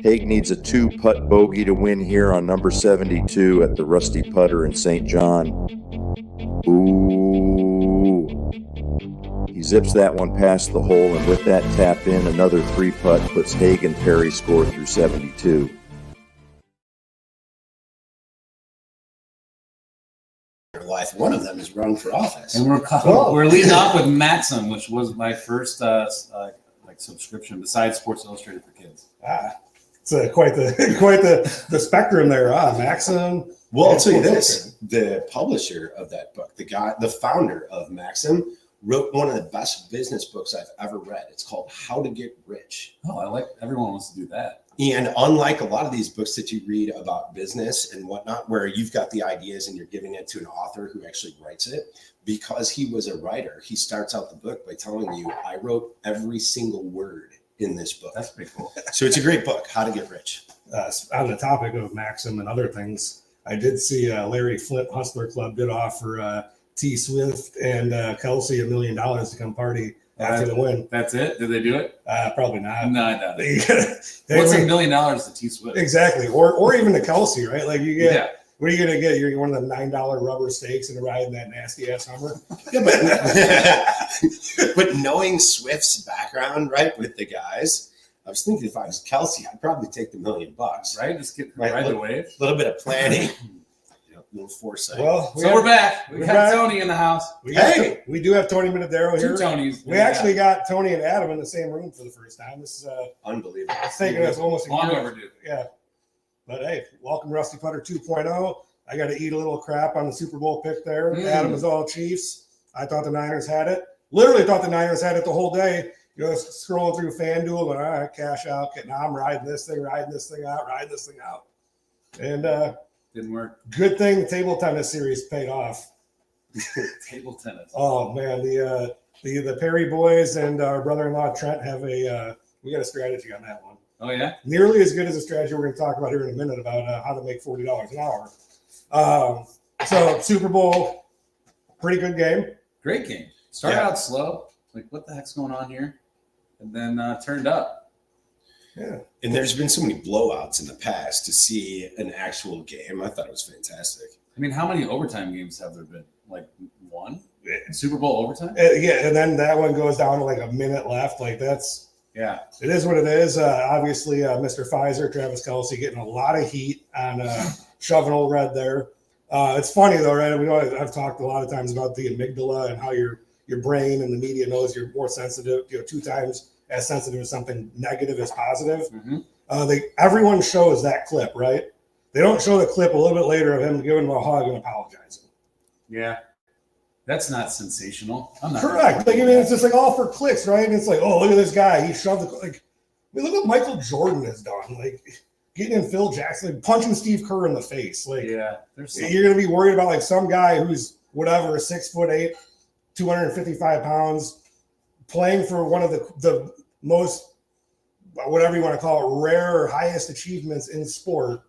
Hage needs a 2-putt bogey to win here on number 72 at the Rusty Putter in St. John. Ooh. He zips that one past the hole, and with that tap in, another 3-putt puts Hage and Perri score through 72. Life. One of them is run for office, and we're leading off with Maxim, which was my first subscription besides Sports Illustrated for Kids. It's quite the spectrum there. Maxim. Well, I'll tell you this: the publisher of that book, the founder of Maxim, wrote one of the best business books I've ever read. It's called How to Get Rich. Oh, everyone wants to do that. And unlike a lot of these books that you read about business and whatnot, where you've got the ideas and you're giving it to an author who actually writes it, because he was a writer, he starts out the book by telling you, I wrote every single word in this book. That's pretty cool. So it's a great book, How to Get Rich. On the topic of Maxim and other things, I did see Larry Flint Hustler Club did offer T. Swift and Kelsey $1 million to come party after the win. That's it? Did they do it? Probably not. No, I doubt it. What's $1 million to T. Swift? Exactly. Or even to Kelsey, right? Like you get, what are you going to get? You're one of the $9 rubber steaks and riding that nasty ass Hummer. Yeah, but knowing Swift's background, right, with the guys, I was thinking if I was Kelsey, I'd probably take the $1 million, right? Just get right the wave. A little bit of planning. Little foresight. Well, we're back. We got Tony in the house. We do have Tony Minadero here. Two Tonys. We actually got Tony and Adam in the same room for the first time. This is unbelievable. It's taken us almost a long year. overdue. Yeah. But hey, welcome Rusty Putter 2.0. I got to eat a little crap on the Super Bowl pick there. Adam is all Chiefs. I thought the Niners had it. Literally thought the Niners had it the whole day. Scrolling through FanDuel and all right, cash out. Now I'm riding this thing out. And didn't work. Good thing the table tennis series paid off. Table tennis. Oh man, the Perri boys and our brother-in-law Trent have we got a strategy on that one. Oh yeah, nearly as good as a strategy we're going to talk about here in a minute about how to make $40 an hour. So Super Bowl, pretty good game. Great game. Started out slow, like what the heck's going on here, and then turned up. Yeah. And there's been so many blowouts in the past. To see an actual game, I thought it was fantastic. I mean, how many overtime games have there been? Like one? Super Bowl overtime? Yeah, and then that one goes down to like a minute left. Like that's it is what it is. Obviously, Mr. Pfizer, Travis Kelce, getting a lot of heat on shoving old red there. It's funny though, right? I've talked a lot of times about the amygdala and how your brain and the media knows you're more sensitive. 2 times as sensitive as something negative as positive. Mm-hmm. Everyone shows that clip, right? They don't show the clip a little bit later of him giving him a hug and apologizing. Yeah. That's not sensational. I'm not correct. It's just like all for clicks, right? And it's like, oh, look at this guy. He shoved look what Michael Jordan has done. Like getting in Phil Jackson, like punching Steve Kerr in the face. Like, you're going to be worried about like some guy who's whatever, 6'8", 255 pounds, playing for one of the most, whatever you want to call it, rare or highest achievements in sport,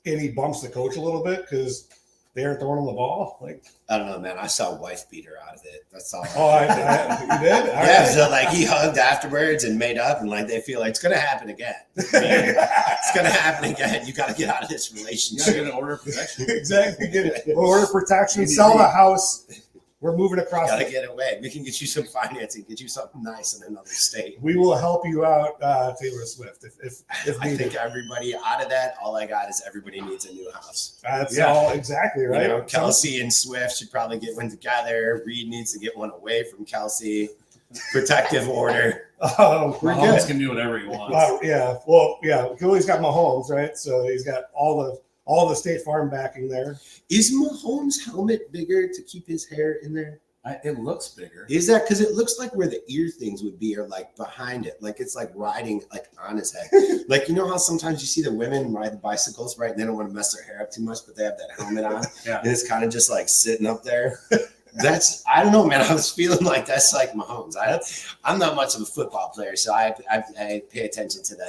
and he bumps the coach a little bit because they aren't throwing him the ball. Like, I don't know, man. I saw wife beater out of it. That's all. Oh, you did? Yeah. Right. So like he hugged afterwards and made up, and like they feel like it's gonna happen again. It's gonna happen again. You got to get out of this relationship. You got to get an order of protection. Exactly. Get it. Order of protection. Sell the house. We're moving across. Gotta get away. We can get you some financing, get you something nice in another state. We will help you out, Taylor Swift. If I think everybody out of that, all I got is everybody needs a new house. That's all exactly right. Kelsey and Swift should probably get one together. Reed needs to get one away from Kelsey. Protective order. Mahomes can do whatever he wants. He's got Mahomes, right? So he's got all the State Farm backing there. Is Mahomes' helmet bigger to keep his hair in there? It looks bigger. Is that because it looks like where the ear things would be are like behind it, like it's like riding like on his head. Like, you know how sometimes you see the women ride the bicycles, right? And they don't want to mess their hair up too much, but they have that helmet on, and it's kind of just like sitting up there. I don't know, man. I was feeling like that's like Mahomes. I'm not much of a football player, so I pay attention to that.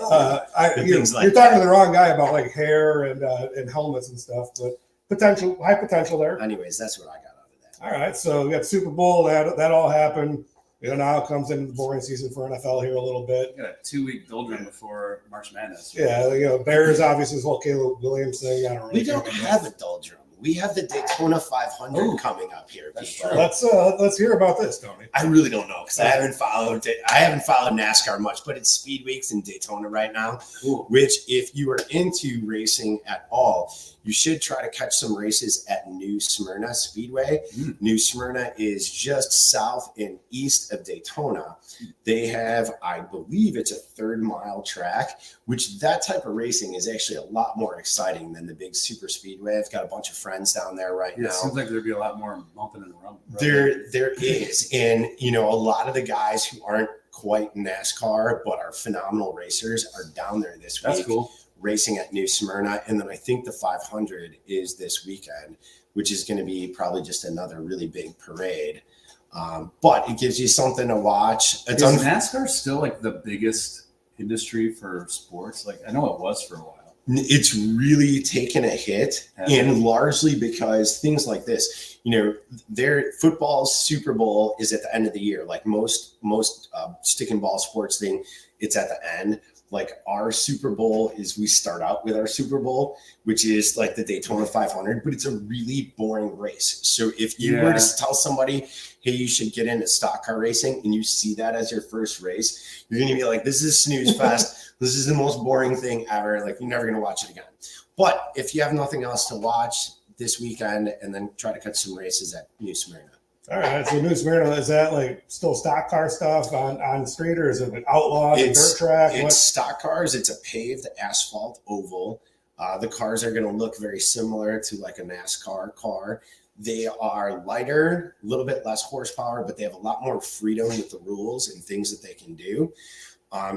You're talking to the wrong guy about like hair and helmets and stuff, but high potential there. Anyways, that's what I got out of that. All right, so we got Super Bowl. That all happened. Now it comes into the boring season for NFL here a little bit. We got a 2-week doldrum before March Madness. Yeah, Bears obviously is what Caleb Williams thing. I don't really We don't have a doldrum. We have the Daytona 500 coming up here. That's people. true. Let's hear about this, Tony. I really don't know because I haven't followed NASCAR much, but it's Speed Weeks in Daytona right now. Cool. Which, if you are into racing at all, you should try to catch some races at New Smyrna Speedway. New Smyrna is just south and east of Daytona. They have, I believe, it's a 3rd-mile track, which that type of racing is actually a lot more exciting than the big super speedway. I've got a bunch of friends down there right now. It seems like there'd be a lot more bumping and rumbling. There is. And, a lot of the guys who aren't quite NASCAR but are phenomenal racers are down there this week. That's cool. Racing at New Smyrna. And then I think the 500 is this weekend, which is going to be probably just another really big parade. But it gives you something to watch. Is NASCAR still like the biggest industry for sports? Like, I know it was for a while. It's really taken a hit, and largely because things like this, their football's Super Bowl is at the end of the year. Like most stick and ball sports thing, it's at the end. Like our Super Bowl is we start out with our Super Bowl, which is like the Daytona 500, but it's a really boring race. So if you were to tell somebody, hey, you should get into stock car racing, and you see that as your first race, you're going to be like, this is snooze fest. This is the most boring thing ever. Like, you're never going to watch it again. But if you have nothing else to watch this weekend, and then try to catch some races at New Smyrna. All right. So New Smyrna, is that like still stock car stuff on street, or is it an outlaw dirt track? It's stock cars. It's a paved asphalt oval. The cars are going to look very similar to like a NASCAR car. They are lighter, a little bit less horsepower, but they have a lot more freedom with the rules and things that they can do.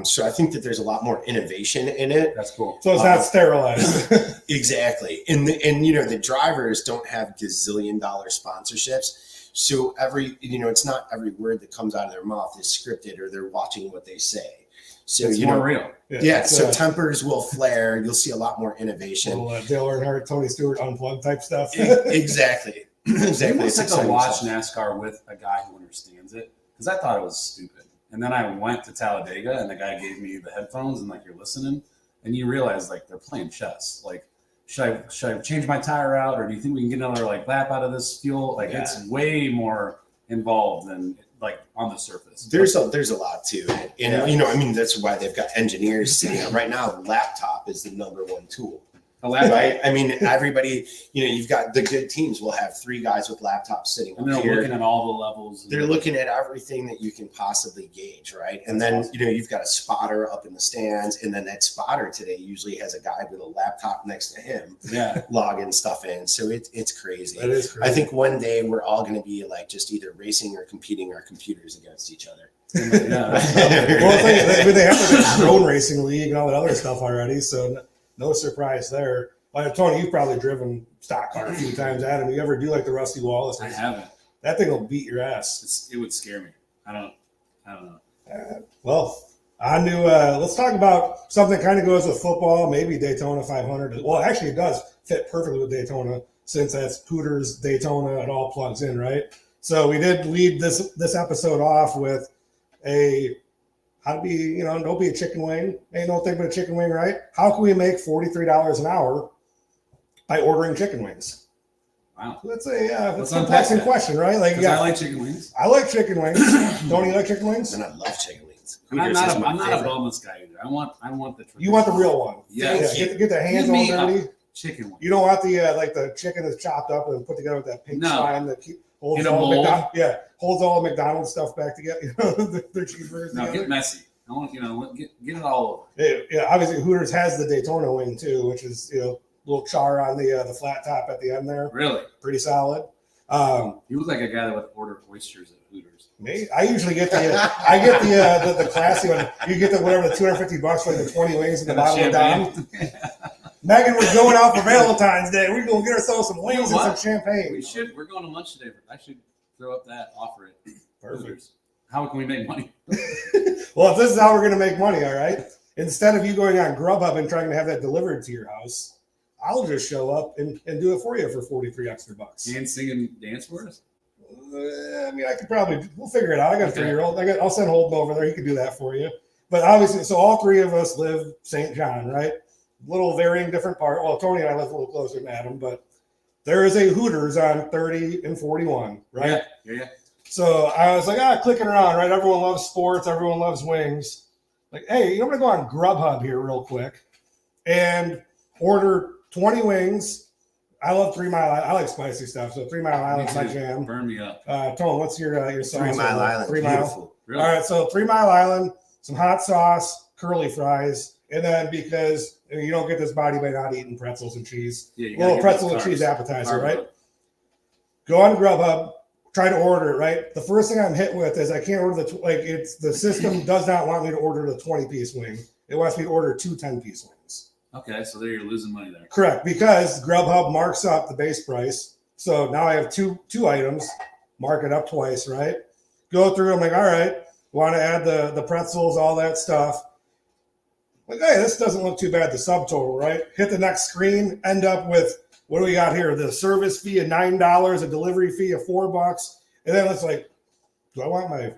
So I think that there's a lot more innovation in it. That's cool. So it's not sterilized. Exactly. And the drivers don't have gazillion-dollar sponsorships. So it's not every word that comes out of their mouth is scripted, or they're watching what they say. So it's more real. Yeah. So tempers will flare. You'll see a lot more innovation. Dale Earnhardt, Tony Stewart unplugged type stuff. Exactly. Exactly. It's like to watch NASCAR with a guy who understands it, because I thought it was stupid. And then I went to Talladega, and the guy gave me the headphones, and like, you're listening, and you realize like they're playing chess. Like, should I change my tire out, or do you think we can get another like lap out of this fuel? Like, it's way more involved than like on the surface. There's a lot to it, and that's why they've got engineers sitting right now. Laptop is the #1 tool. Right? I mean, everybody, you've got the good teams will have 3 guys with laptops sitting and up they're looking at all the levels. They're looking at everything that you can possibly gauge, right? And then, you've got a spotter up in the stands, and then that spotter today usually has a guy with a laptop next to him, logging stuff in. So it's crazy. That is crazy. I think one day we're all going to be like just either racing or competing our computers against each other. Well, they have like a drone racing league and all that other stuff already, so no surprise there. Like, Tony, you've probably driven stock car a few times. Adam, you ever do like the Rusty Wallace? I haven't. That thing will beat your ass. It would scare me. I don't know. Well, on to let's talk about something that kind of goes with football, maybe Daytona 500. Well, actually, it does fit perfectly with Daytona, since that's Pooter's Daytona. It all plugs in, right? So we did lead this episode off with how to be, don't be a chicken wing. Ain't no thing but a chicken wing, right? How can we make $43 an hour by ordering chicken wings? Wow. That's a perplexing question, right? Like, I like chicken wings. I like chicken wings. Don't you like chicken wings? And I love chicken wings. I'm not a boneless guy either. I want the You want the real one. Yeah. Get the hands all dirty. Chicken wing. You don't want the the chicken that's chopped up and put together with that pink slime that holds all the McDonald's stuff back together. Their cheeseburgers. No, get messy. I want get it all over. Yeah, obviously Hooters has the Daytona wing too, which is little char on the flat top at the end there. Really, pretty solid. You look like a guy that would order oysters at Hooters. Me, I usually get the classy one. You get the whatever the $250 for the 20 wings in the bottom of the dime. Megan, we're going out for Valentine's Day. We're gonna get ourselves some wings and some champagne. We should. We're going to lunch today. I should throw up that offer at Perfect. Hooters. How can we make money? Well, if this is how we're going to make money, all right, instead of you going on Grubhub and trying to have that delivered to your house, I'll just show up and do it for you for $43 extra. And sing and dance for us? I mean, I could probably, we'll figure it out. I got a Okay. 3-year-old. I'll send Holden over there. He could do that for you. But obviously, so all three of us live St. John, right? Little varying different part. Well, Tony and I live a little closer than Adam, but there is a Hooters on 30 and 41, right? Yeah. So I was like, clicking around, right? Everyone loves sports. Everyone loves wings. Like, hey, I'm going to go on Grubhub here real quick and order 20 wings. I love 3 Mile Island. I like spicy stuff. So 3 Mile Island's my jam. Burn me up. Tone, what's your sauce? 3 Mile Island. 3 Mile. Beautiful. Really? All right, so 3 Mile Island, some hot sauce, curly fries, and then because you don't get this body by not eating pretzels and cheese, Yeah, you little gotta get pretzel those and cheese carbs. appetizer, Carb right? load. Go on Grubhub, try to order it, right? The first thing I'm hit with is I can't order the system does not want me to order the 20-piece wing. It wants me to order 2 10-piece wings. Okay, so there you're losing money there. Correct, because Grubhub marks up the base price. So now I have two items, mark it up twice, right? Go through, I'm like, all right, want to add the pretzels, all that stuff. Like, hey, this doesn't look too bad, the subtotal, right? Hit the next screen, end up with, what do we got here? The service fee of $9, a delivery fee of $4. And then it's like, do I want my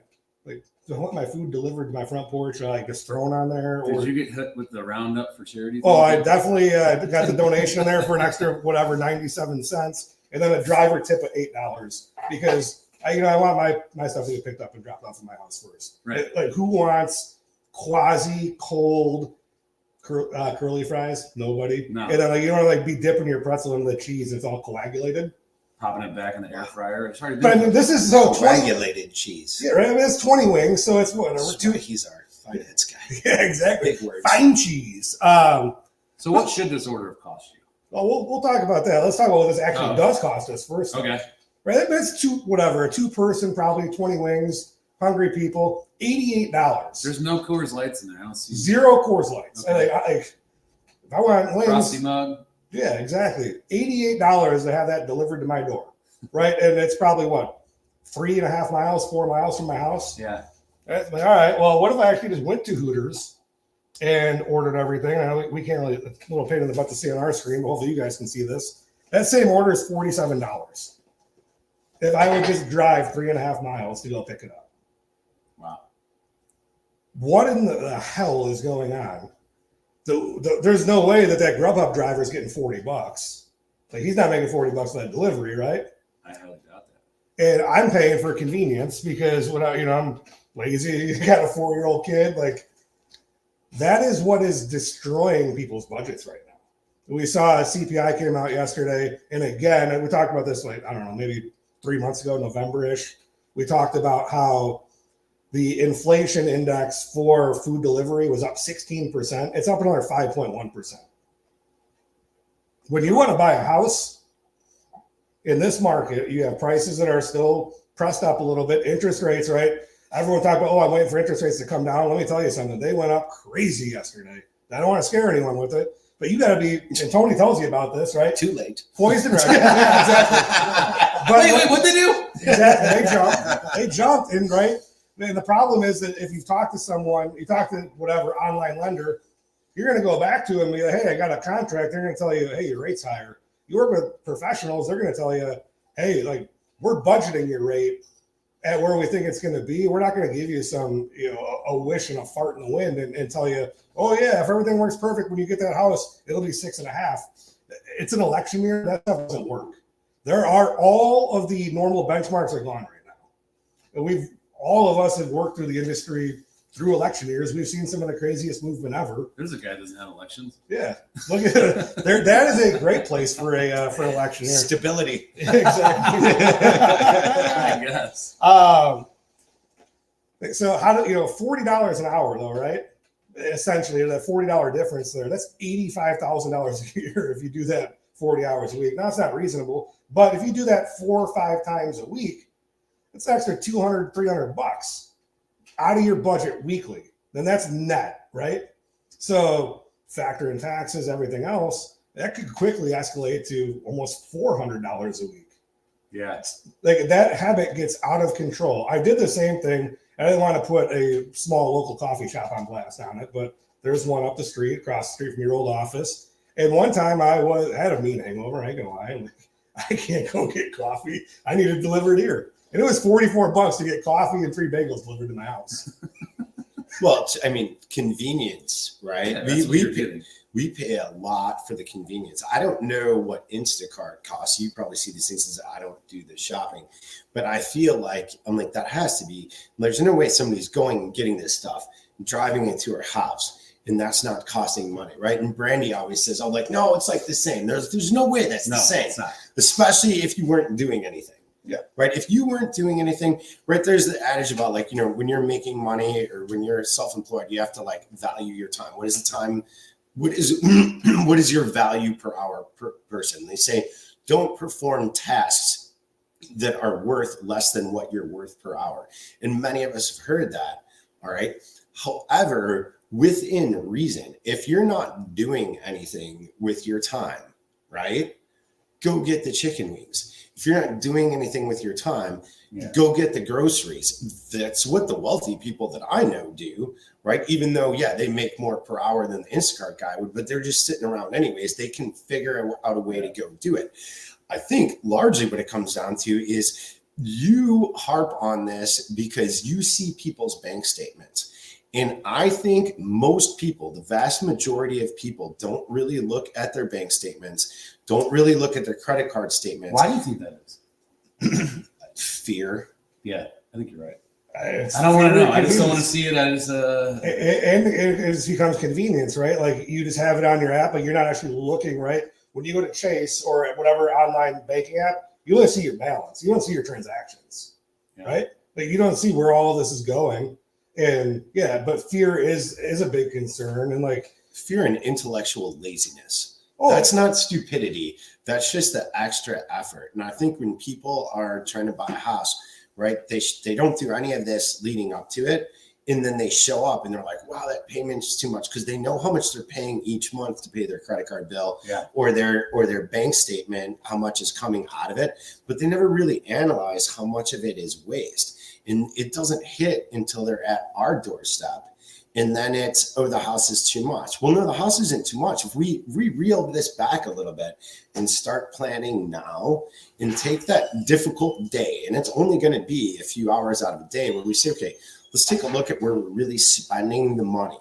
food delivered to my front porch, like just thrown on there? Or Did you get hit with the roundup for charity? oh, thing? I definitely got the donation in there for an extra whatever 97 cents, and then a driver tip of $8 because I want my stuff to get picked up and dropped off at my house first. Right. Like who wants quasi cold curly fries? Nobody. No. And then you don't want to be dipping your pretzel in the cheese; it's all coagulated. Popping it back in the air fryer. It's hard to do. But I mean, this is so 20. Regulated cheese. Yeah, right. I mean, it's 20 wings, so it's whatever. That's why he's our finance guy. Yeah, exactly. Big words. Fine cheese. So what should this order have cost you? Well, we'll talk about that. Let's talk about what this actually does cost us first. Okay. Right, that's a 2-person, probably 20 wings, hungry people, $88. There's no Coors Lights in there. I don't see 0 Coors Lights. Okay. If I want wings, Frosty mug. yeah, exactly. $88 to have that delivered to my door, right? And it's probably what 3.5 miles, 4 miles from my house. Yeah. Right? Like, all right. Well, what if I actually just went to Hooters and ordered everything? I know we can't really. It's a little pain in the butt to see on our screen, but hopefully you guys can see this. That same order is $47. If I would just drive 3.5 miles to go pick it up. Wow. What in the hell is going on? There's no way that Grubhub driver is getting $40. Like he's not making $40 for that delivery, right? I highly doubt that. And I'm paying for convenience because I'm lazy. You got a 4-year-old kid. Like that is what is destroying people's budgets right now. We saw a CPI came out yesterday, and again, we talked about this like I don't know, maybe 3 months ago, November-ish. We talked about how the inflation index for food delivery was up 16%. It's up another 5.1%. When you want to buy a house in this market, you have prices that are still pressed up a little bit. Interest rates, right? Everyone talk about, I'm waiting for interest rates to come down. Let me tell you something. They went up crazy yesterday. I don't want to scare anyone with it, but you got to be, and Tony tells you about this, right? Too late. Poised and ready. Yeah, exactly. But Wait, what'd they do? Exactly. They jumped in, right? And the problem is that if you talk to someone, you talk to whatever online lender, you're going to go back to them and be like, hey, I got a contract. They're going to tell you, hey, your rate's higher. You work with professionals, they're going to tell you, hey, like we're budgeting your rate at where we think it's going to be. We're not going to give you some, a wish and a fart in the wind and tell you, oh yeah, if everything works perfect when you get that house, it'll be 6.5. It's an election year. That stuff doesn't work. There are all of the normal benchmarks are gone right now. And all of us have worked through the industry through election years. We've seen some of the craziest movement ever. There's a guy that doesn't have elections. Yeah, look at it. That is a great place for for an election year. Stability. Exactly. I guess. So how do $40 an hour though, right? Essentially, that $40 difference there. That's $85,000 a year if you do that 40 hours a week. Now it's not reasonable, but if you do that 4 or 5 times a week, it's an extra $200, $300 out of your budget weekly. Then that's net, right? So factor in taxes, everything else, that could quickly escalate to almost $400 a week. Yeah. Like that habit gets out of control. I did the same thing. I didn't want to put a small local coffee shop on blast on it, but there's one up the street, across the street from your old office. And one time I had a mean hangover. I ain't gonna lie. I'm like, I can't go get coffee. I need it delivered here. And it was $44 to get coffee and 3 bagels delivered to my house. Well, I mean, convenience, right? Yeah, we pay a lot for the convenience. I don't know what Instacart costs. You probably see these things as I don't do the shopping, but I feel like I'm like, that has to be, there's no way somebody's going and getting this stuff, driving it to her house, and that's not costing money, right? And Brandy always says, I'm like, no, it's like the same. There's no way that's the same, it's not. Especially if you weren't doing anything. Yeah. Right. If you weren't doing anything, right, there's the adage about like, you know, when you're making money or when you're self-employed, you have to like value your time. What is the time? What is your value per hour per person? They say, don't perform tasks that are worth less than what you're worth per hour. And many of us have heard that. All right. However, within reason, if you're not doing anything with your time, right, go get the chicken wings. If you're not doing anything with your time, go get the groceries. That's what the wealthy people that I know do, right? Even though, they make more per hour than the Instacart guy would, but they're just sitting around anyways. They can figure out a way to go do it. I think largely what it comes down to is you harp on this because you see people's bank statements. And I think most people, the vast majority of people, don't really look at their bank statements, don't really look at their credit card statements. Why do you think that is? Fear. Yeah, I think you're right. I don't want to know. I just don't want to see it as and it becomes convenience, right? Like you just have it on your app, but you're not actually looking, right? When you go to Chase or at whatever online banking app, you only see your balance. You don't see your transactions, right? Like you don't see where all this is going. And but fear is a big concern, and like fear and intellectual laziness. That's not stupidity. That's just the extra effort. And I think when people are trying to buy a house, right, they don't do any of this leading up to it, and then they show up and they're like, wow, that payment's too much, because they know how much they're paying each month to pay their credit card bill or their bank statement, how much is coming out of it, but they never really analyze how much of it is waste. And it doesn't hit until they're at our doorstep. And then it's, the house is too much. Well, no, the house isn't too much. If we reel this back a little bit and start planning now and take that difficult day, and it's only going to be a few hours out of a day where we say, okay, let's take a look at where we're really spending the money.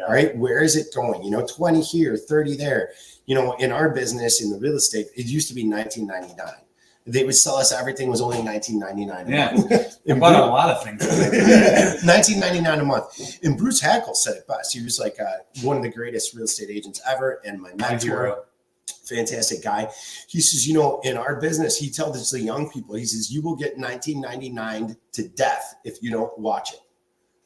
Right? Where is it going? 20 here, 30 there. In our business, in the real estate, it used to be $19.99. They would sell us everything was only $19.99 a month. I bought a lot of things. $19.99 a month. And Bruce Hackle said it best. He was like one of the greatest real estate agents ever, and my mentor, fantastic guy. He says, in our business, he tells the young people, he says, you will get $19.99 to death if you don't watch it.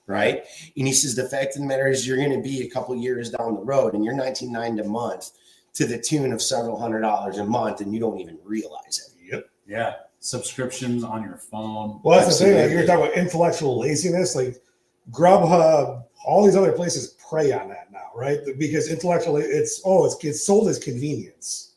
Right. And he says, the fact of the matter is you're going to be a couple years down the road and you're $19.99 a month to the tune of several $100s a month, and you don't even realize it. Yeah. Subscriptions on your phone. Well, that's the thing. Like, you're talking about intellectual laziness. Like Grubhub, all these other places prey on that now, right? Because intellectually, it's sold as convenience.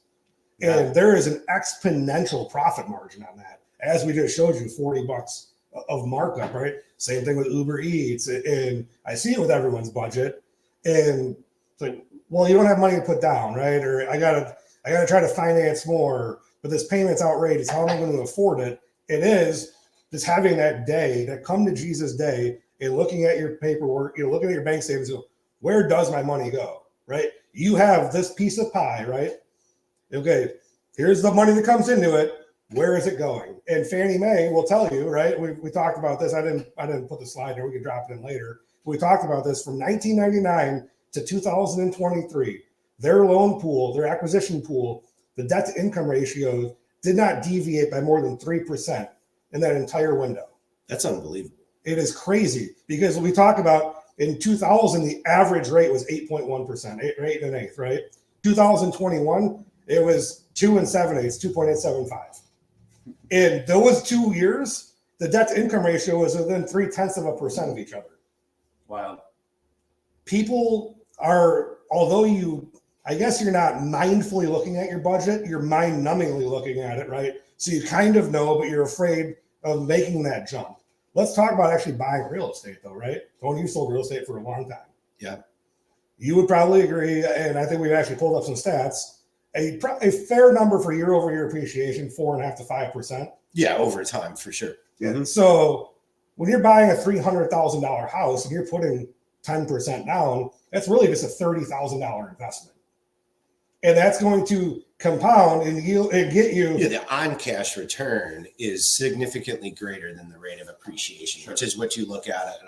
And there is an exponential profit margin on that. As we just showed you, $40 of markup, right? Same thing with Uber Eats. And I see it with everyone's budget. And it's like, well, you don't have money to put down, right? Or I gotta try to finance more. But this payment's outrageous. How am I going to afford it? It is just having that day, that come to Jesus day, and looking at your paperwork, looking at your bank statements, where does my money go, right? You have this piece of pie, right? Okay, here's the money that comes into it. Where is it going? And Fannie Mae will tell you, right? We talked about this. I didn't put the slide there. We can drop it in later. We talked about this from 1999 to 2023. Their loan pool, their acquisition pool, the debt to income ratio did not deviate by more than 3% in that entire window. That's unbelievable. It is crazy because we talk about in 2000, the average rate was 8.1%, 8 1/8, right? 2021, it was 2 7/8, 2.875. In those 2 years, the debt to income ratio was within 0.3% of each other. Wow. People are, I guess you're not mindfully looking at your budget, you're mind-numbingly looking at it, right? So you kind of know, but you're afraid of making that jump. Let's talk about actually buying real estate, though, right? Tony, you sold real estate for a long time. Yeah. You would probably agree, and I think we've actually pulled up some stats, a fair number for year-over-year appreciation, 4.5% to 5%. Yeah, over time for sure. Yeah. So when you're buying a $300,000 house and you're putting 10% down, that's really just a $30,000 investment, and that's going to compound and yield and get you. Yeah, the on-cash return is significantly greater than the rate of appreciation, which is what you look at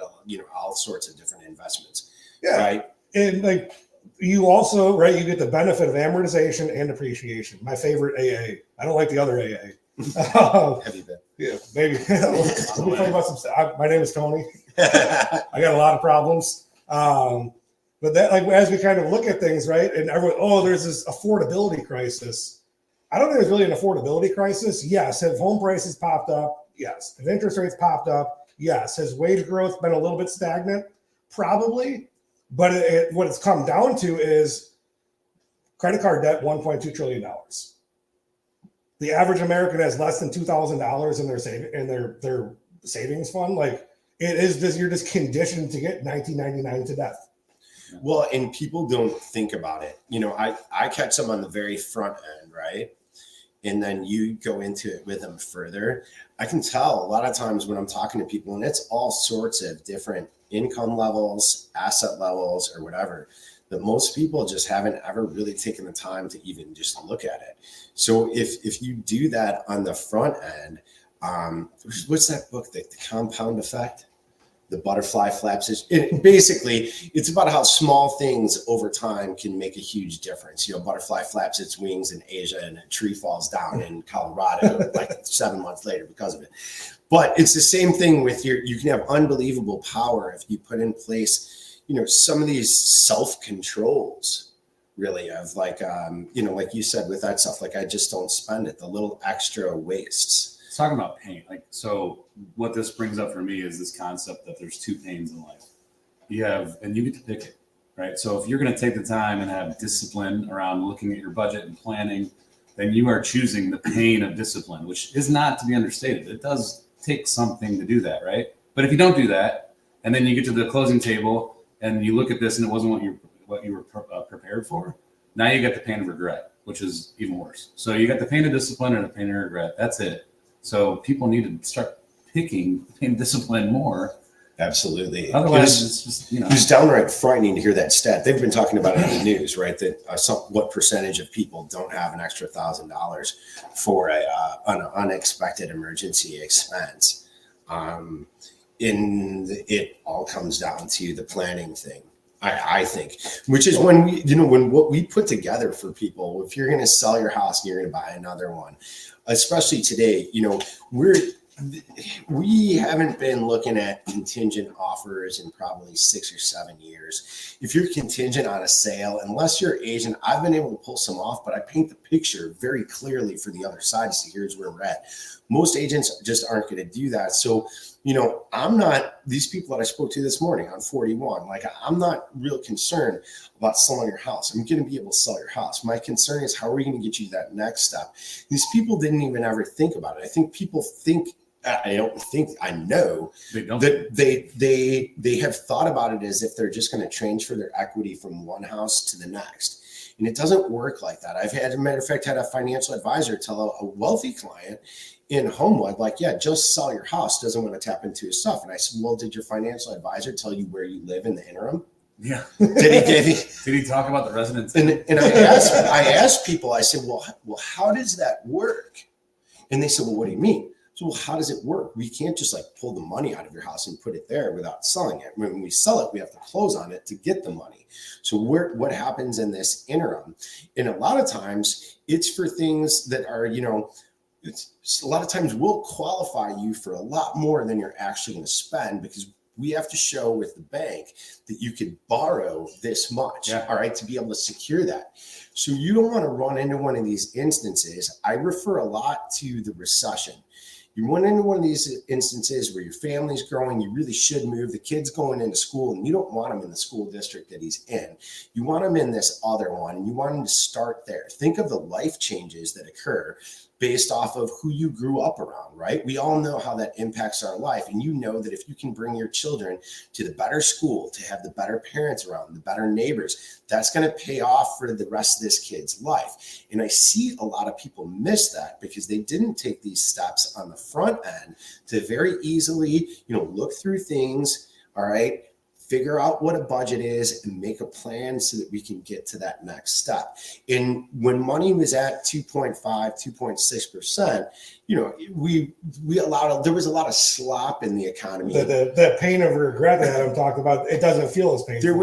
all sorts of different investments. Yeah, right. And like you also, right, you get the benefit of amortization and depreciation. My favorite AA. I don't like the other AA. Have you been? Yeah, maybe. Let me tell you about some. My name is Tony. I got a lot of problems. But that, like, as we kind of look at things, right, and everyone, there's this affordability crisis. I don't think there's really an affordability crisis. Yes. Have home prices popped up? Yes. Have interest rates popped up? Yes. Has wage growth been a little bit stagnant? Probably. But what it's come down to is credit card debt, $1.2 trillion. The average American has less than $2,000 in their savings fund. Like, it is this, you're just conditioned to get $19.99 to death. Well, and people don't think about it. I catch them on the very front end, right? And then you go into it with them further. I can tell a lot of times when I'm talking to people, and it's all sorts of different income levels, asset levels, or whatever, that most people just haven't ever really taken the time to even just look at it. So if you do that on the front end, what's that book, the Compound Effect? The butterfly flaps. Basically, it's about how small things over time can make a huge difference. Butterfly flaps its wings in Asia and a tree falls down in Colorado like 7 months later because of it. But it's the same thing with you can have unbelievable power if you put in place, some of these self-controls really of like you said with that stuff, like I just don't spend it, the little extra wastes. Talking about pain, so what this brings up for me is this concept that there's two pains in life. You get to pick it, right? So if you're going to take the time and have discipline around looking at your budget and planning, then you are choosing the pain of discipline, which is not to be understated. It does take something to do that, right? But if you don't do that, and then you get to the closing table and you look at this and it wasn't what you were prepared for, now you get the pain of regret, which is even worse. So you got the pain of discipline and the pain of regret. That's it. So people need to start picking pain discipline more. Absolutely. Otherwise, it's just, It's downright frightening to hear that stat. They've been talking about it in the news, right? That what percentage of people don't have an extra $1,000 for an unexpected emergency expense. It all comes down to the planning thing. I think, which is when when what we put together for people, if you're going to sell your house and you're going to buy another one, especially today, we haven't been looking at contingent offers in probably 6 or 7 years. If you're contingent on a sale, unless you're Asian, I've been able to pull some off, but I paint the picture very clearly for the other side to see here's where we're at. Most agents just aren't going to do that. So, I'm not, these people that I spoke to this morning on 41, like I'm not real concerned about selling your house. I'm going to be able to sell your house. My concern is how are we going to get you to that next step? These people didn't even ever think about it. I think people think, I know that they have thought about it as if they're just going to transfer their equity from one house to the next. And it doesn't work like that. I've had, as a matter of fact, had a financial advisor tell a wealthy client in Homewood, like, yeah, just sell your house, doesn't want to tap into his stuff. And I said, well, did your financial advisor tell you where you live in the interim? Yeah. Did he talk about the residents? And I asked people, I said, well, how does that work? And they said, well, what do you mean? So, well, how does it work? We can't just like pull the money out of your house and put it there without selling it. When we sell it, we have to close on it to get the money. So what happens in this interim? And a lot of times it's for things that are, it's a lot of times we'll qualify you for a lot more than you're actually going to spend because we have to show with the bank that you could borrow this much, all right, to be able to secure that. So you don't want to run into one of these instances. I refer a lot to the recession. You run into one of these instances where your family's growing, you really should move, the kid's going into school, and you don't want him in the school district that he's in. You want him in this other one, and you want him to start there. Think of the life changes that occur based off of who you grew up around, right? We all know how that impacts our life. And you know that if you can bring your children to the better school, to have the better parents around, the better neighbors, that's going to pay off for the rest of this kid's life. And I see a lot of people miss that because they didn't take these steps on the front end to very easily, look through things, all right, figure out what a budget is and make a plan so that we can get to that next step. And when money was at 2.5, 2.6%, there was a lot of slop in the economy. That pain of regret that Adam talked about, it doesn't feel as painful. There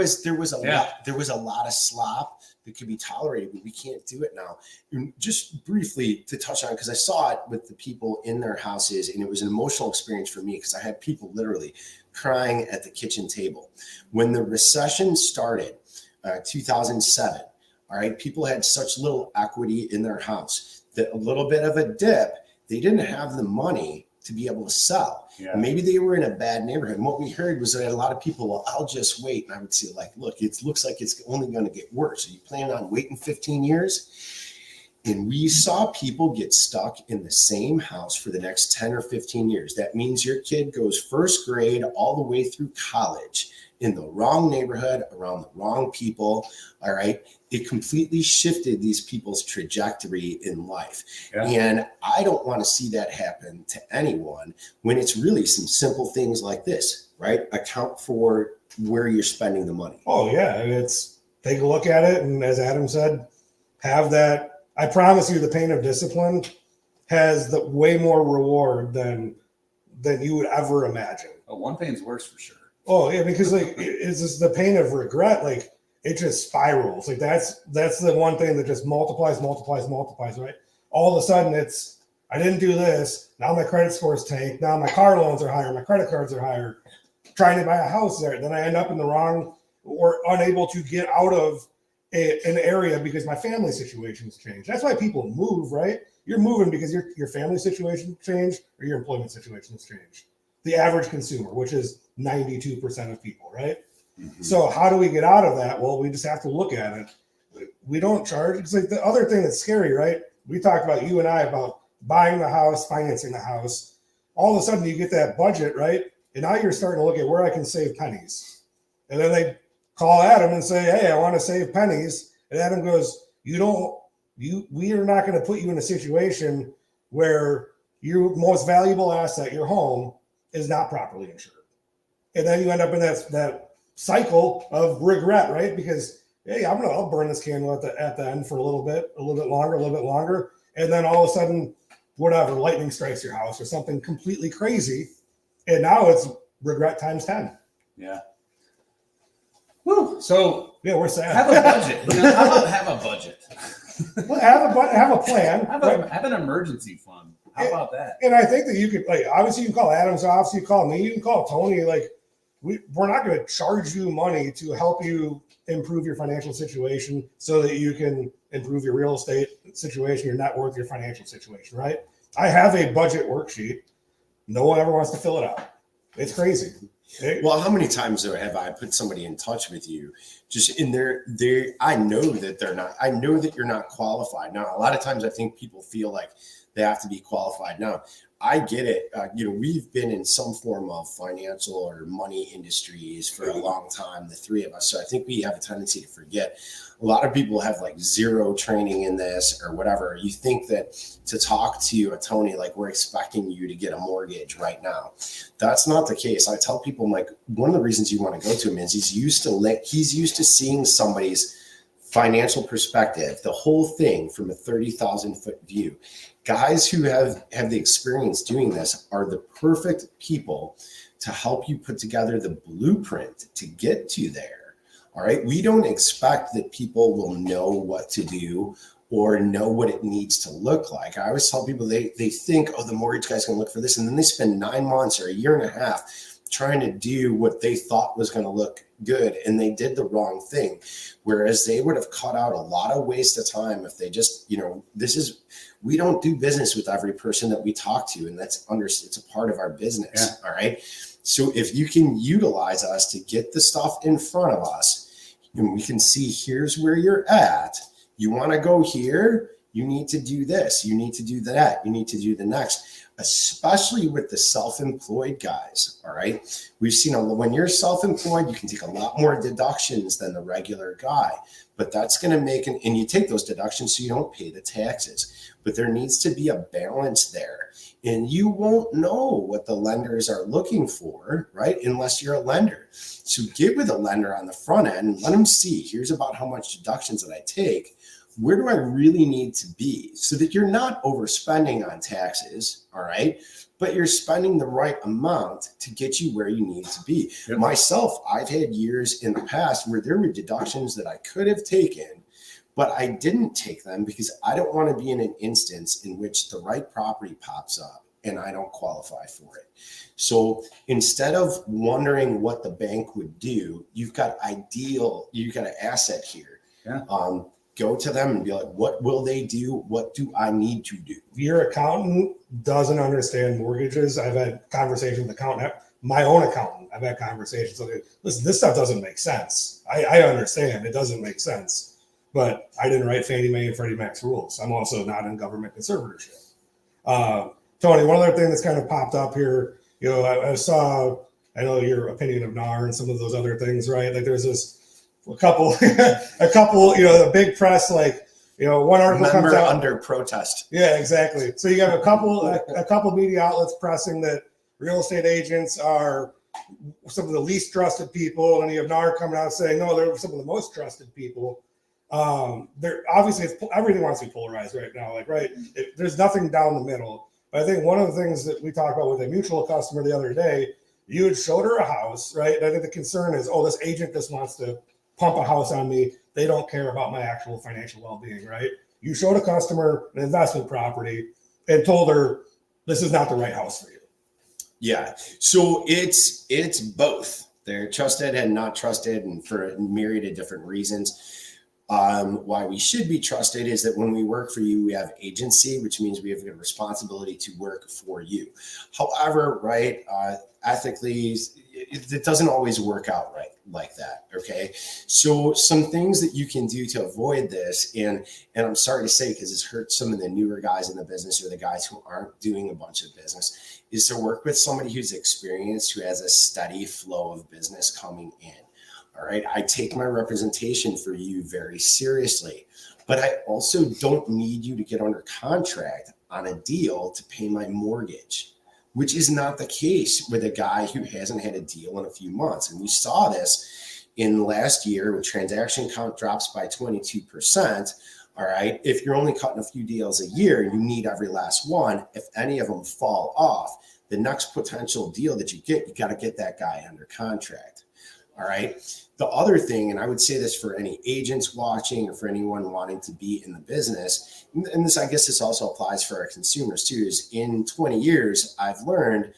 was a lot of slop that could be tolerated, but we can't do it now. And just briefly to touch on, because I saw it with the people in their houses, and it was an emotional experience for me because I had people literally crying at the kitchen table. When the recession started, 2007, all right, people had such little equity in their house that a little bit of a dip, they didn't have the money to be able to sell. Yeah. Maybe they were in a bad neighborhood. And what we heard was that a lot of people, well, I'll just wait. And I would say, look, it looks like it's only going to get worse. Are you planning on waiting 15 years? And we saw people get stuck in the same house for the next 10 or 15 years. That means your kid goes first grade all the way through college in the wrong neighborhood, around the wrong people. All right. It completely shifted these people's trajectory in life. Yeah. And I don't want to see that happen to anyone when it's really some simple things like this, right? Account for where you're spending the money. Oh, yeah. It's take a look at it. And as Adam said, have that. I promise you the pain of discipline has the way more reward than you would ever imagine. Oh, one pain's worse for sure. Oh, yeah, because it's just the pain of regret. It just spirals. That's the one thing that just multiplies, right? All of a sudden I didn't do this. Now my credit score's tanked. Now my car loans are higher. My credit cards are higher. Trying to buy a house there. Then I end up in the wrong or unable to get out of an area because my family situation's changed. That's why people move, right? You're moving because your family situation changed or your employment situation has changed. The average consumer, which is 92% of people, right? Mm-hmm. So how do we get out of that? Well, we just have to look at it. We don't charge. It's like the other thing that's scary, right? We talked about, you and I, about buying the house, financing the house. All of a sudden you get that budget, right? And now you're starting to look at where I can save pennies. And then they call Adam and say, hey, I want to save pennies. And Adam goes, we are not going to put you in a situation where your most valuable asset, your home, is not properly insured. And then you end up in that cycle of regret, right? Because, hey, I'll burn this candle at the end for a little bit longer. And then all of a sudden, whatever, lightning strikes your house or something completely crazy. And now it's regret times 10. Yeah. Woo. So yeah, we're sad. Have a budget. How about have a budget? Well, have a plan. Have an emergency fund. How about that? And I think that you could, obviously you can call Adam's office, you can call me, you can call Tony. We're not going to charge you money to help you improve your financial situation so that you can improve your real estate situation, your net worth, your financial situation, right? I have a budget worksheet. No one ever wants to fill it out. It's crazy. Well, how many times have I put somebody in touch with you just in there? I know that you're not qualified. Now, a lot of times I think people feel like they have to be qualified. Now, I get it. We've been in some form of financial or money industries for a long time, the three of us. So I think we have a tendency to forget. A lot of people have zero training in this or whatever. You think that to talk to a Tony, we're expecting you to get a mortgage right now. That's not the case. I tell people, one of the reasons you want to go to him is he's used to seeing somebody's financial perspective, the whole thing from a 30,000 foot view. Guys who have the experience doing this are the perfect people to help you put together the blueprint to get to there. All right. We don't expect that people will know what to do or know what it needs to look like. I always tell people they think, the mortgage guy's going to look for this. And then they spend 9 months or a year and a half trying to do what they thought was going to look good. And they did the wrong thing. Whereas they would have cut out a lot of waste of time if they just, we don't do business with every person that we talk to. And it's a part of our business. Yeah. All right. So if you can utilize us to get the stuff in front of us and we can see here's where you're at, you want to go here, You need to do this. You need to do that. You need to do the next, especially with the self-employed guys. All right. We've seen when you're self-employed, you can take a lot more deductions than the regular guy, but that's going to make and you take those deductions so you don't pay the taxes. But there needs to be a balance there. And you won't know what the lenders are looking for, right? Unless you're a lender. So get with a lender on the front end and let them see, here's about how much deductions that I take. Where do I really need to be so that you're not overspending on taxes, all right? But you're spending the right amount to get you where you need to be. Yep. Myself, I've had years in the past where there were deductions that I could have taken, but I didn't take them because I don't want to be in an instance in which the right property pops up and I don't qualify for it. So instead of wondering what the bank would do, you've got an asset here. Yeah. Go to them and be like, what will they do? What do I need to do? Your accountant doesn't understand mortgages. I've had conversations with my own accountant. I've had conversations with, listen, this stuff doesn't make sense. I understand it doesn't make sense, but I didn't write Fannie Mae and Freddie Mac's rules. I'm also not in government conservatorship. Tony, one other thing that's kind of popped up here, I know your opinion of NAR and some of those other things, right? Like there's a couple, the big press, one article comes out under protest. Yeah, exactly. So you have a couple media outlets pressing that real estate agents are some of the least trusted people, and you have NAR coming out saying, no, they're some of the most trusted people. They're obviously everything wants to be polarized right now. There's nothing down the middle. But I think one of the things that we talked about with a mutual customer the other day, you had showed her a house, right? And I think the concern is, this agent just wants to pump a house on me. They don't care about my actual financial well-being, right? You showed a customer an investment property and told her this is not the right house for you. Yeah. So it's both. They're trusted and not trusted, and for a myriad of different reasons. Why we should be trusted is that when we work for you, we have agency, which means we have a responsibility to work for you. However, right, ethically, it doesn't always work out right like that. Okay. So some things that you can do to avoid this, and I'm sorry to say, because it's hurt some of the newer guys in the business or the guys who aren't doing a bunch of business, is to work with somebody who's experienced, who has a steady flow of business coming in. All right. I take my representation for you very seriously, but I also don't need you to get under contract on a deal to pay my mortgage, which is not the case with a guy who hasn't had a deal in a few months. And we saw this in last year when transaction count drops by 22%. All right. If you're only cutting a few deals a year, you need every last one. If any of them fall off, the next potential deal that you got to get that guy under contract. All right. The other thing, and I would say this for any agents watching or for anyone wanting to be in the business, and this, I guess this also applies for our consumers too, is in 20 years, I've learned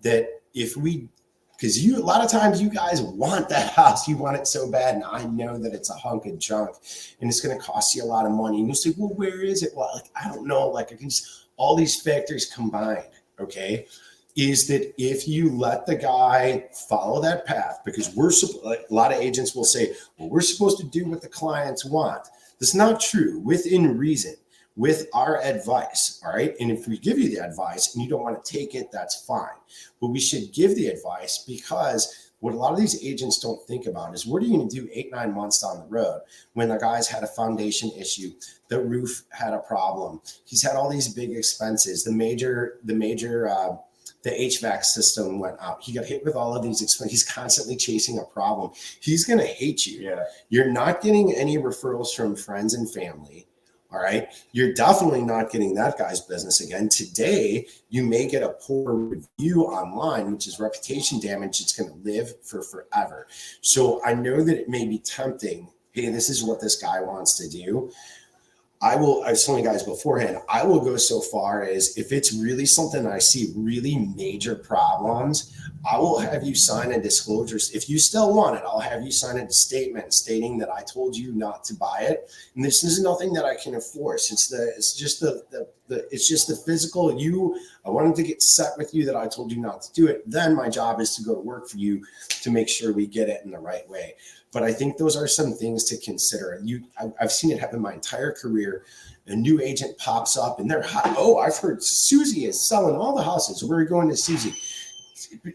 that because a lot of times you guys want that house, you want it so bad, and I know that it's a hunk of junk and it's going to cost you a lot of money. And you'll say, well, where is it? Well, I don't know. I can just, all these factors combined, okay, is that if you let the guy follow that path, because a lot of agents will say, well, we're supposed to do what the clients want. That's not true. Within reason, with our advice, all right? And if we give you the advice and you don't want to take it, that's fine. But we should give the advice, because what a lot of these agents don't think about is, what are you going to do 8-9 months down the road when the guy's had a foundation issue, the roof had a problem, he's had all these big expenses, the HVAC system went out. He got hit with all of these expenses. He's constantly chasing a problem. He's going to hate you. Yeah. You're not getting any referrals from friends and family. All right. You're definitely not getting that guy's business again. Today, you may get a poor review online, which is reputation damage. It's going to live for forever. So I know that it may be tempting. Hey, this is what this guy wants to do. I was telling you guys beforehand, I will go so far as, if it's really something I see really major problems, I will have you sign a disclosure. If you still want it, I'll have you sign a statement stating that I told you not to buy it. And this is nothing that I can enforce. It's just the physical. I wanted to get set with you that I told you not to do it. Then my job is to go to work for you to make sure we get it in the right way. But I think those are some things to consider. I've seen it happen my entire career. A new agent pops up and they're hot. Oh, I've heard Susie is selling all the houses. We're going to Susie.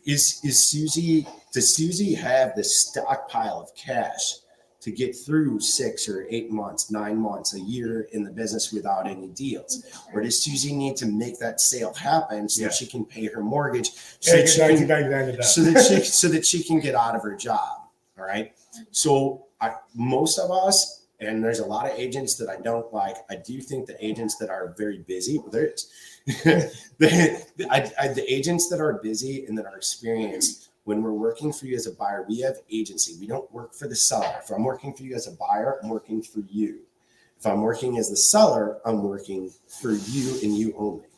Does Susie have the stockpile of cash to get through 6 or 8 months, 9 months, a year in the business without any deals? Or does Susie need to make that sale happen so that she can pay her mortgage, so that she can get out of her job? All right. So most of us, and there's a lot of agents that I don't like. I do think the agents that are very busy, well, there is. The agents that are busy and that are experienced, when we're working for you as a buyer, we have agency. We don't work for the seller. If I'm working for you as a buyer, I'm working for you. If I'm working as the seller, I'm working for you and you only.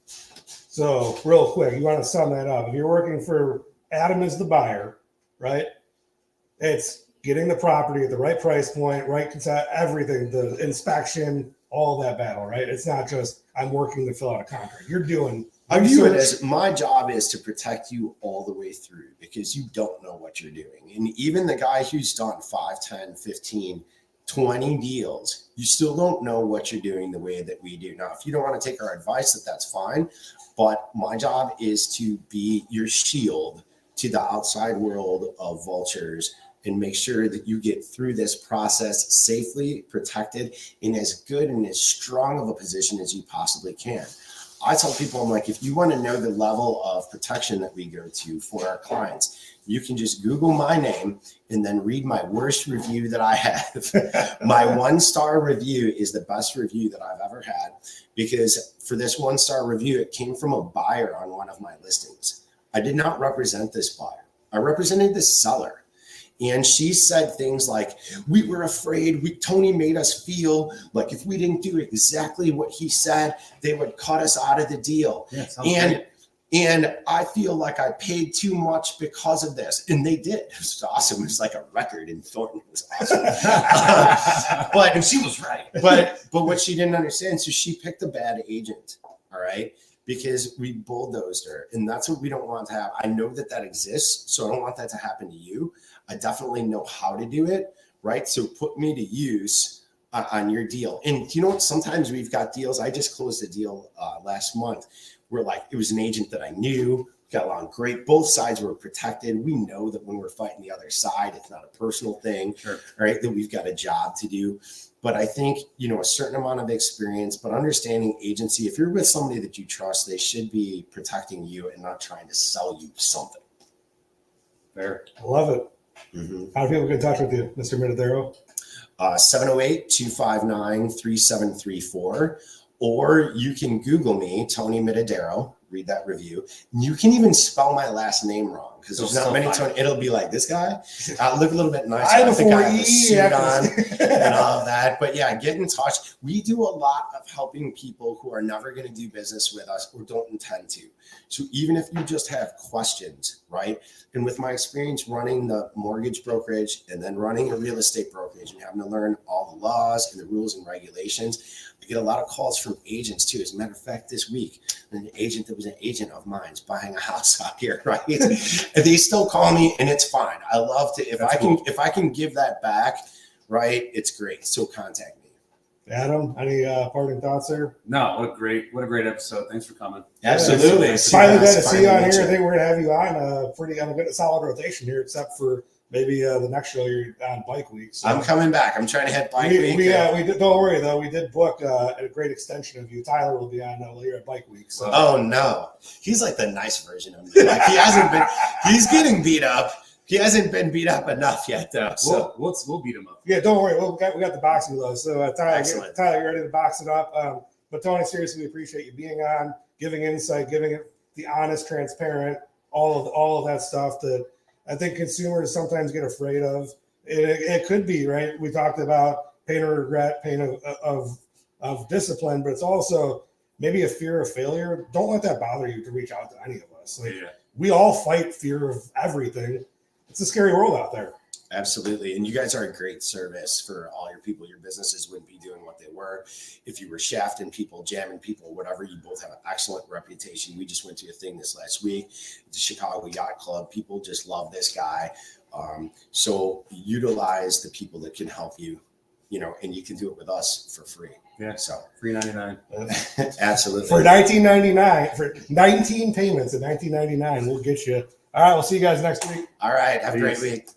So real quick, you want to sum that up. If you're working for Adam as the buyer, right? It's getting the property at the right price point, right? Everything, the inspection, all that battle, right? It's not just I'm working to fill out a contract. You're doing. I view it as my job is to protect you all the way through, because you don't know what you're doing. And even the guy who's done 5, 10, 15, 20 deals, you still don't know what you're doing the way that we do. Now, if you don't want to take our advice, that's fine. But my job is to be your shield to the outside world of vultures and make sure that you get through this process safely, protected, in as good and as strong of a position as you possibly can. I tell people, I'm like, if you want to know the level of protection that we go to for our clients, you can just Google my name and then read my worst review that I have. My 1-star review is the best review that I've ever had, because for this 1-star review, it came from a buyer on one of my listings. I did not represent this buyer. I represented the seller. And she said things like, we were afraid, Tony made us feel like if we didn't do exactly what he said, they would cut us out of the deal. Yeah, and I feel like I paid too much because of this. And they did. It was awesome. It was like a record in Thornton. It was awesome. And she was right. But what she didn't understand, so she picked a bad agent. All right. Because we bulldozed her, and that's what we don't want to have. I know that exists, so I don't want that to happen to you. I definitely know how to do it, right? So put me to use on your deal. And you know what? Sometimes we've got deals. I just closed a deal last month where it was an agent that I knew, got along great. Both sides were protected. We know that when we're fighting the other side, it's not a personal thing, right? That we've got a job to do. But I think, a certain amount of experience, but understanding agency, if you're with somebody that you trust, they should be protecting you and not trying to sell you something. Fair. I love it. Mm-hmm. How do people get in touch with you, Mr. Minadero? 708-259-3734. Or you can Google me, Tony Minadero, read that review. You can even spell my last name wrong, because there's not many Tony. It'll be like this guy. Look a little bit nicer. I think I have the suit on and all of that. But yeah, get in touch. We do a lot of helping people who are never going to do business with us or don't intend to. So even if you just have questions, right? And with my experience running the mortgage brokerage and then running a real estate brokerage and having to learn all the laws and the rules and regulations, I get a lot of calls from agents too. As a matter of fact, this week, an agent that was an agent of mine is buying a house out here, right? And they still call me, and it's fine. I love to, if I can give that back, right? It's great. So contact me. Adam, any parting thoughts there? No, what a great episode. Thanks for coming. Absolutely. Finally glad to see you on here. I think we're gonna have you on pretty on a good solid rotation here, except for maybe the next show you're on Bike Week. So I'm coming back. I'm trying to hit Bike Week. We did, don't worry though. We did book a great extension of you. Tyler will be on later at Bike Week. So. Oh no, he's like the nice version of me. Like he's getting beat up. He hasn't been beat up enough yet, though. So we'll beat him up. Yeah, don't worry. We got the boxing gloves. So Tyler, you're ready to box it up. But Tony, seriously, we appreciate you being on, giving insight, giving it the honest, transparent, all of that stuff that I think consumers sometimes get afraid of. It could be, right? We talked about pain of regret, pain of discipline, but it's also maybe a fear of failure. Don't let that bother you to reach out to any of us. We all fight fear of everything. It's a scary world out there. Absolutely. And you guys are a great service for all your people. Your businesses wouldn't be doing what they were if you were shafting people, jamming people, whatever. You both have an excellent reputation. We just went to a thing this last week, the Chicago Yacht Club. People just love this guy. So utilize the people that can help you, and you can do it with us for free. Yeah. So $3.99. Absolutely. For $19.99, for 19 payments at $19.99, we'll get you. All right, we'll see you guys next week. All right. Have a great Peace. week.